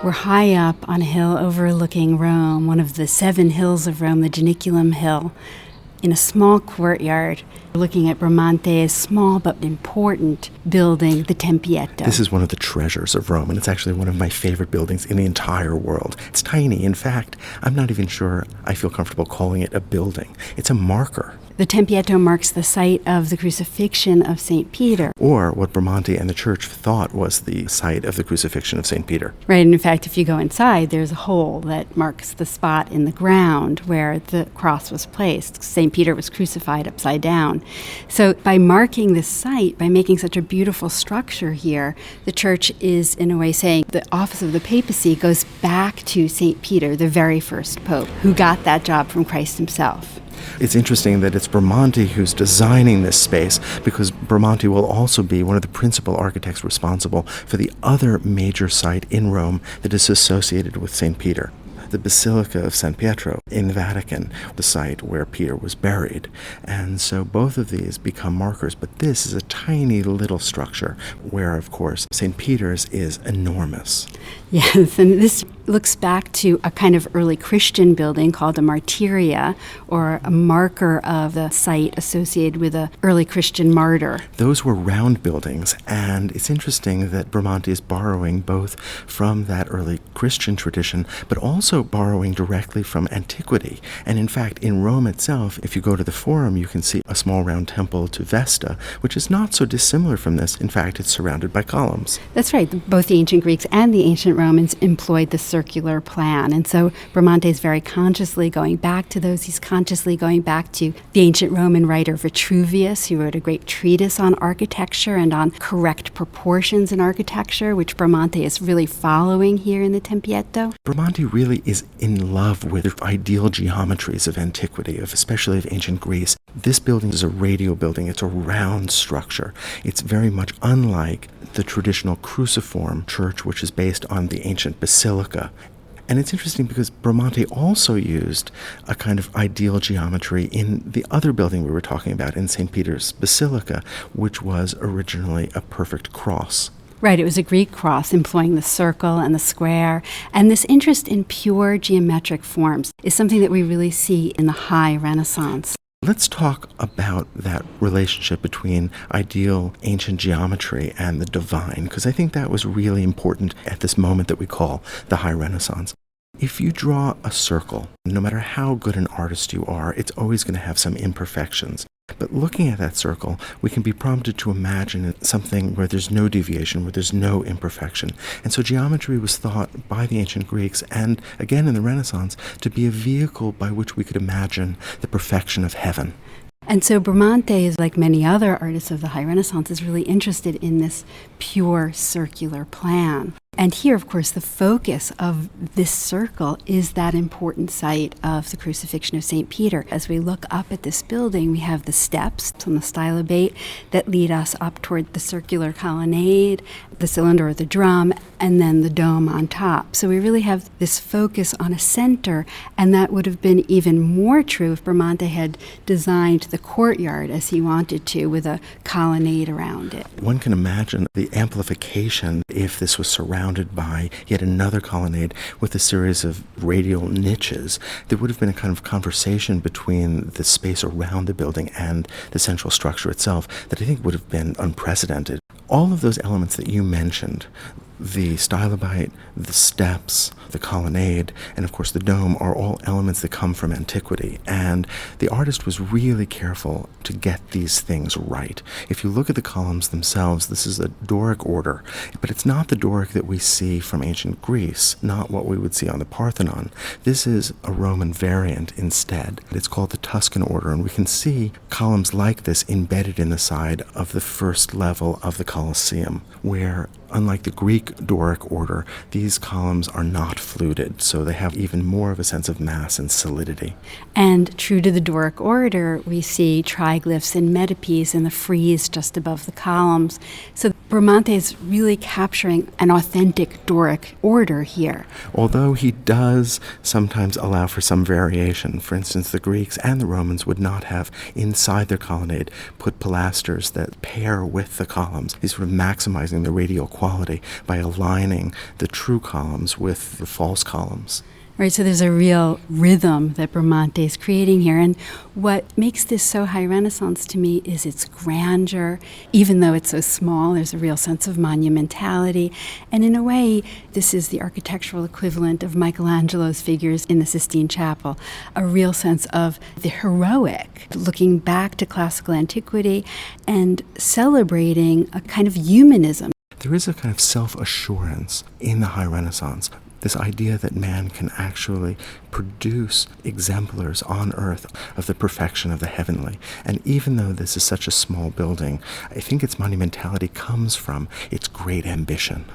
We're high up on a hill overlooking Rome, one of the 7 hills of Rome, the Janiculum Hill, in a small courtyard. We're looking at Bramante's small but important building, the Tempietto. This is one of the treasures of Rome, and it's actually one of my favorite buildings in the entire world. It's tiny. In fact, I'm not even sure I feel comfortable calling it a building. It's a marker. The Tempietto marks the site of the crucifixion of St. Peter. Or what Bramante and the church thought was the site of the crucifixion of St. Peter. Right, and in fact, if you go inside, there's a hole that marks the spot in the ground where the cross was placed. St. Peter was crucified upside down. So by marking this site, by making such a beautiful structure here, the church is in a way saying the office of the papacy goes back to St. Peter, the very first pope, who got that job from Christ himself. It's interesting that it's Bramante who's designing this space, because Bramante will also be one of the principal architects responsible for the other major site in Rome that is associated with St. Peter, the Basilica of San Pietro in the Vatican, the site where Peter was buried. And so both of these become markers, but this is a tiny little structure where, of course, St. Peter's is enormous. Yes, and this looks back to a kind of early Christian building called a martyria, or a marker of the site associated with an early Christian martyr. Those were round buildings, and it's interesting that Bramante is borrowing both from that early Christian tradition, but also borrowing directly from antiquity. And in fact, in Rome itself, if you go to the Forum, you can see a small round temple to Vesta, which is not so dissimilar from this. In fact, it's surrounded by columns. That's right. Both the ancient Greeks and the ancient Romans employed the circular plan. And so Bramante is very consciously going back to those. He's consciously going back to the ancient Roman writer Vitruvius, who wrote a great treatise on architecture and on correct proportions in architecture, which Bramante is really following here in the Tempietto. Bramante really is in love with the ideal geometries of antiquity, especially of ancient Greece. This building is a radial building. It's a round structure. It's very much unlike the traditional cruciform church, which is based on the ancient basilica. And it's interesting because Bramante also used a kind of ideal geometry in the other building we were talking about, in St. Peter's Basilica, which was originally a perfect cross. Right, it was a Greek cross employing the circle and the square. And this interest in pure geometric forms is something that we really see in the High Renaissance. Let's talk about that relationship between ideal ancient geometry and the divine, because I think that was really important at this moment that we call the High Renaissance. If you draw a circle, no matter how good an artist you are, it's always going to have some imperfections. But looking at that circle, we can be prompted to imagine something where there's no deviation, where there's no imperfection. And so geometry was thought by the ancient Greeks, and again in the Renaissance, to be a vehicle by which we could imagine the perfection of heaven. And so Bramante, is like many other artists of the High Renaissance, is really interested in this pure circular plan. And here, of course, the focus of this circle is that important site of the crucifixion of St. Peter. As we look up at this building, we have the steps on the stylobate that lead us up toward the circular colonnade, the cylinder or the drum, and then the dome on top. So we really have this focus on a center, and that would have been even more true if Bramante had designed the courtyard as he wanted to, with a colonnade around it. One can imagine the amplification if this was surrounded by yet another colonnade with a series of radial niches. There would have been a kind of conversation between the space around the building and the central structure itself that I think would have been unprecedented. All of those elements that you mentioned, the stylobite, the steps, the colonnade, and of course the dome, are all elements that come from antiquity. And the artist was really careful to get these things right. If you look at the columns themselves, this is a Doric order, but it's not the Doric that we see from ancient Greece, not what we would see on the Parthenon. This is a Roman variant instead. It's called the Tuscan order, and we can see columns like this embedded in the side of the first level of the Colosseum, where, unlike the Greek Doric order, these columns are not fluted, so they have even more of a sense of mass and solidity. And true to the Doric order, we see triglyphs and metopes in the frieze just above the columns. So Bramante is really capturing an authentic Doric order here. Although he does sometimes allow for some variation. For instance, the Greeks and the Romans would not have inside their colonnade put pilasters that pair with the columns. He's sort of maximizing the radial quality by aligning the true columns with the false columns. Right, so there's a real rhythm that Bramante is creating here. And what makes this so high Renaissance to me is its grandeur. Even though it's so small, there's a real sense of monumentality. And in a way, this is the architectural equivalent of Michelangelo's figures in the Sistine Chapel. A real sense of the heroic, looking back to classical antiquity and celebrating a kind of humanism. There is a kind of self-assurance in the high Renaissance. This idea that man can actually produce exemplars on earth of the perfection of the heavenly. And even though this is such a small building, I think its monumentality comes from its great ambition.